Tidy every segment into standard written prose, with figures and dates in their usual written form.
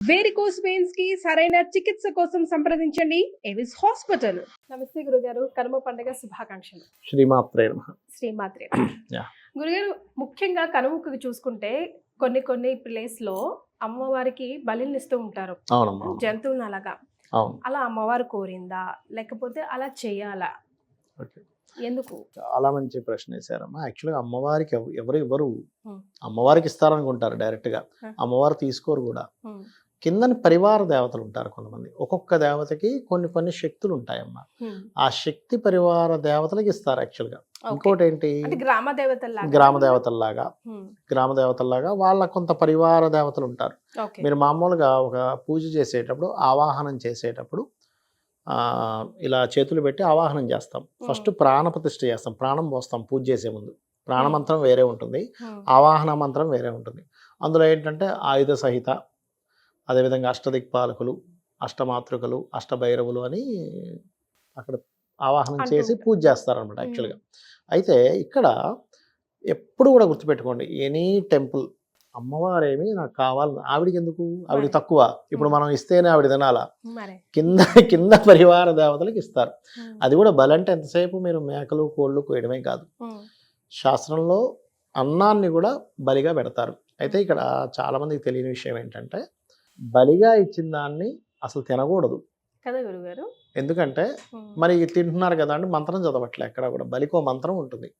Varicose veins కి సరైన చికిత్స కోసం సంప్రదించండి ఎవిస్ హాస్పిటల్. నమస్తే గురుగారు, కనుమ పండుగ శుభాకాంక్షలు. శ్రీమాత్రే నమః. శ్రీమాత్రే. యా. గురుగారు, ముఖ్యంగా కనుమకు చూసుకుంటే కొన్ని ప్లేస్ లో అమ్మవారికి బలిని ఇస్తూ ఉంటారు. అవునమ్మా. జంతువులను అలాగా. అవును. అలా అమ్మవారు కోరిందా లేకపోతే అలా చేయాలా? ఓకే. ఎందుకు? చాలా మంచి ప్రశ్న వేశారమ్మా. యాక్చువల్గా అమ్మవారికి ఎవరు ఇవ్వరు, Hmm. అమ్మవారికి ఇస్తారనుకుంటారు డైరెక్ట్ గా. అమ్మవారు తీసుకోరు కూడా. కిందని పరివార దేవతలు ఉంటారు కొంతమంది. ఒక్కొక్క దేవతకి కొన్ని శక్తులు ఉంటాయమ్మా. ఆ శక్తి పరివార దేవతలకు ఇస్తారు యాక్చువల్గా. ఇంకోటి ఏంటి, గ్రామ దేవతల్లాగా వాళ్ళ కొంత పరివార దేవతలు ఉంటారు. మీరు మామూలుగా ఒక పూజ చేసేటప్పుడు, ఆవాహనం చేసేటప్పుడు ఇలా చేతులు పెట్టి ఆవాహనం చేస్తాం. ఫస్ట్ ప్రాణ ప్రతిష్ఠ చేస్తాం, ప్రాణం పోస్తాం. పూజ చేసే ముందు ప్రాణమంత్రం వేరే ఉంటుంది, ఆవాహన మంత్రం వేరే ఉంటుంది. అందులో ఏంటంటే ఆయుధ సహిత, అదేవిధంగా అష్టదిక్పాలకులు, అష్టమాతృకలు, అష్టభైరవులు అని అక్కడ ఆవాహనం చేసి పూజ చేస్తారనమాట యాక్చువల్గా. అయితే ఇక్కడ ఎప్పుడు కూడా గుర్తుపెట్టుకోండి, ఎనీ టెంపుల్ అమ్మవారేమి నాకు కావాలి, ఆవిడికి ఎందుకు, ఆవిడికి తక్కువ. ఇప్పుడు మనం ఇస్తేనే ఆవిడ తినాలా, కింద పరివార దేవతలకు ఇస్తారు. అది కూడా బలంటే ఎంతసేపు మీరు మేకలు కోళ్ళు కోయడమే కాదు, శాస్త్రంలో అన్నాన్ని కూడా బలిగా పెడతారు. అయితే ఇక్కడ చాలా మందికి తెలియని విషయం ఏంటంటే, బలిగా ఇచ్చిన దాన్ని అసలు తినకూడదు కదా గురుగారు. ఎందుకంటే మరి తింటున్నారు కదా అని మంత్రం చదవట్లే. ఎక్కడ కూడా బలికో మంత్రం ఉంటుంది,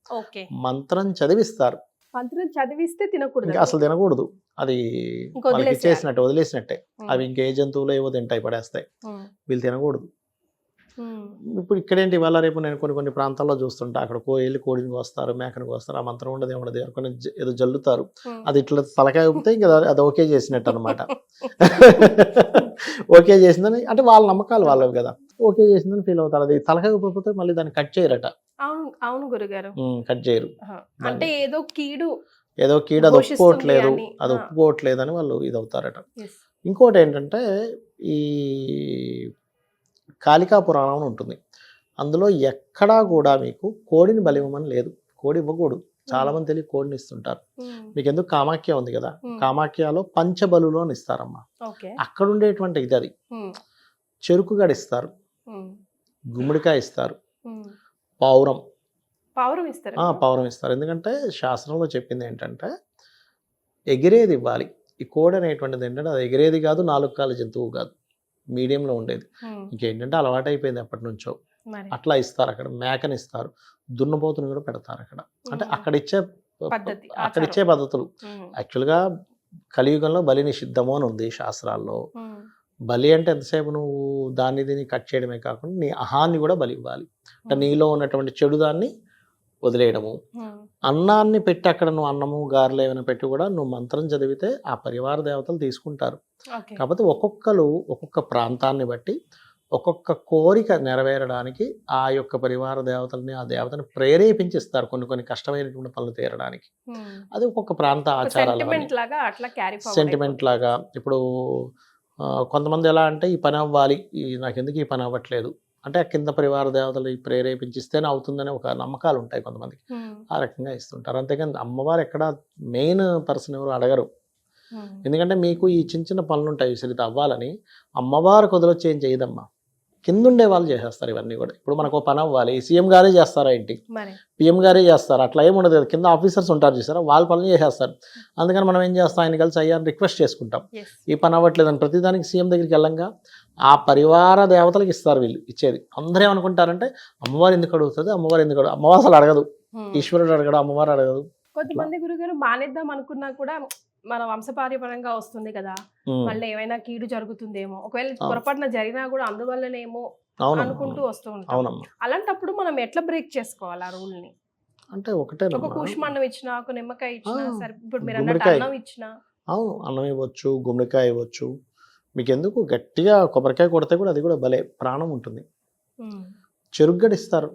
మంత్రం చదివిస్తారు. మంత్రం చదివిస్తే తినకూడదు, అసలు తినకూడదు. అది చేసినట్టే, వదిలేసినట్టే. అవి ఇంకే జంతువులు ఏవో తింటాయి, పడేస్తాయి. వీళ్ళు తినకూడదు. ఇప్పుడు ఇక్కడేంటి, ఇవాళ రేపు నేను కొన్ని ప్రాంతాల్లో చూస్తుంటా, అక్కడ వెళ్ళి కోడిని కోస్తారు, మేకను కోస్తారు. ఆ మంత్రం ఉండదు, ఏముండదు, కొన్ని ఏదో జల్లుతారు. అది ఇట్లా తలకాయ ఊపితే ఇంకా అది ఓకే చేసినట్టు అనమాట. ఓకే చేసిందని అంటే వాళ్ళ నమ్మకాలు వాళ్ళవి కదా, ఓకే చేసిందని ఫీల్ అవుతారు. అది తలకాయ ఊపిపోతే మళ్ళీ దాన్ని కట్ చేయరట. అవును గురుగారు, కట్ చేయరు. అంటే ఏదో కీడు అది ఒప్పుకోవట్లేదని వాళ్ళు ఇది అవుతారట. ఇంకోటి ఏంటంటే, ఈ కాళికా పురాణం అని ఉంటుంది, అందులో ఎక్కడా కూడా మీకు కోడిని బలి ఇవ్వమని లేదు. కోడి ఇవ్వకూడదు. చాలా మంది తెలియ కోడిని ఇస్తుంటారు. మీకు ఎందుకు, కామాఖ్య ఉంది కదా, కామాఖ్యలో పంచబలులు అని ఇస్తారమ్మా. అక్కడ ఉండేటువంటి అది చెరుకు గడ ఇస్తారు, గుమ్మడికాయ ఇస్తారు, పౌరం ఇస్తారు. ఎందుకంటే శాస్త్రంలో చెప్పింది ఏంటంటే, ఎగిరేది ఇవ్వాలి. ఈ కోడి అనేటువంటిది ఏంటంటే, అది ఎగిరేది కాదు, 4 కాళ్ళ జంతువు కాదు, మీడియంలో ఉండేది. ఇంకేంటంటే అలవాటు అయిపోయింది ఎప్పటి నుంచో, అట్లా ఇస్తారు. అక్కడ మేకని ఇస్తారు, దున్నపోతుని కూడా పెడతారు అక్కడ. అంటే అక్కడ ఇచ్చే పద్ధతులు. యాక్చువల్గా కలియుగంలో బలి నిషిద్ధము అని ఉంది శాస్త్రాల్లో. బలి అంటే ఎంతసేపు నువ్వు దీన్ని కట్ చేయడమే కాకుండా నీ అహాన్ని కూడా బలి ఇవ్వాలి. అంటే నీలో ఉన్నటువంటి చెడు దాన్ని వదిలేయడము. అన్నాన్ని పెట్టి అక్కడ నువ్వు అన్నము గారెలు ఏమైనా పెట్టి కూడా నువ్వు మంత్రం చదివితే ఆ పరివార దేవతలు తీసుకుంటారు. కాకపోతే ఒక్కొక్క ప్రాంతాన్ని బట్టి ఒక్కొక్క కోరిక నెరవేరడానికి ఆ యొక్క పరివార దేవతల్ని, ఆ దేవతని ప్రేరేపించిస్తారు కొన్ని కష్టమైనటువంటి పనులు తీరడానికి. అది ఒక్కొక్క ప్రాంత ఆచారాలు, సెంటిమెంట్ లాగా. ఇప్పుడు కొంతమంది ఎలా అంటే, ఈ పని అవ్వాలి, నాకెందుకు ఈ పని అవ్వట్లేదు అంటే, కింద పరివార దేవతలు ప్రేరేపించిస్తేనే అవుతుందనే ఒక నమ్మకాలు ఉంటాయి కొంతమందికి. ఆ రకంగా ఇస్తుంటారు. అంతేకాని అమ్మవారు ఎక్కడ మెయిన్ పర్సన్ ఎవరు అడగరు. ఎందుకంటే మీకు ఈ చిన్న పనులు ఉంటాయి, విసిరిత అవ్వాలని అమ్మవారు కుదరొచ్చి ఏం చేయదమ్మా, కింద ఉండే వాళ్ళు చేసేస్తారు ఇవన్నీ కూడా. ఇప్పుడు మనకు పని అవ్వాలి, సీఎం గారే చేస్తారా ఏంటి, పిఎం గారే చేస్తారు, అట్లా ఏముండదు కదా. కింద ఆఫీసర్స్ ఉంటారు చూసారా, వాళ్ళ పనులు చేసేస్తారు. అందుకని మనం ఏం చేస్తాం, ఆయన కలిసి అయ్యాన్ని రిక్వెస్ట్ చేసుకుంటాం, ఈ పని అవ్వట్లేదని. ప్రతిదానికి సీఎం దగ్గరికి వెళ్ళంగా ఆ పరివార దేవతలకు ఇస్తారు వీళ్ళు ఇచ్చేది. అందరూ ఏమనుకుంటారంటే, అమ్మవారు ఎందుకు అడుగుతుంది, అమ్మవారు అసలు అడగదు, ఈశ్వరుడు అడగడు, అమ్మవారు అడగదు. కొంతమంది గురుగారు మానేద్దాం అనుకున్నా కూడా మన వంశపార్యపరంగా వస్తుంది కదా, మళ్ళీ ఏమైనా కీడు జరుగుతుందేమో, ఒకవేళ పొరపాటున జరిగినా కూడా అందువల్లనేమో అనుకుంటూ వస్తూ ఉంటాం. అలాంటప్పుడు మనం ఎట్లా బ్రేక్ చేసుకోవాలి ఆ రూల్ ని? అంటే ఒకటే, ఒక కూష్మాండం ఇచ్చినా, ఒక నిమ్మకాయ ఇచ్చినా సరే. ఇప్పుడు మీరు అన్నట్టు అన్నం ఇచ్చినా, అవును, అన్నం ఇవ్వచ్చు, గుమ్మడికాయ ఇవ్వచ్చు. మీకు ఎందుకు, గట్టిగా కొబ్బరికాయ కొడితే కూడా అది కూడా భలే ప్రాణం ఉంటుంది. చెరుగ్గడ ఇస్తారు.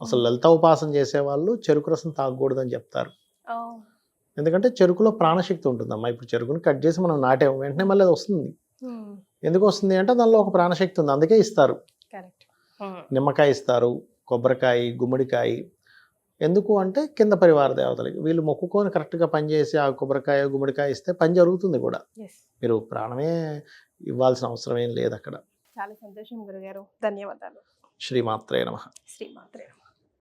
అసలు లలిత ఉపాసన చేసేవాళ్ళు చెరుకు రసం తాగకూడదని చెప్తారు. ఎందుకంటే చెరుకులో ప్రాణశక్తి ఉంటుందమ్మా. ఇప్పుడు చెరుకుని కట్ చేసి మనం నాటాము, వెంటనే మళ్ళీ అది వస్తుంది. ఎందుకు వస్తుంది అంటే దానిలో ఒక ప్రాణశక్తి ఉంది, అందుకే ఇస్తారు. నిమ్మకాయ ఇస్తారు, కొబ్బరికాయ, గుమ్మడికాయ, ఎందుకు అంటే కింద పరివార దేవతలకి వీళ్ళు మొక్కుకొని కరెక్ట్గా పనిచేసి ఆ కొబ్బరికాయ గుమ్మడికాయ ఇస్తే పని జరుగుతుంది కూడా. మీరు ప్రాణమే ఇవ్వాల్సిన అవసరం ఏం లేదు అక్కడ. చాలా సంతోషం గురుగారు, ధన్యవాదాలు. శ్రీమాత్రే నమః. శ్రీమాత్రే నమః.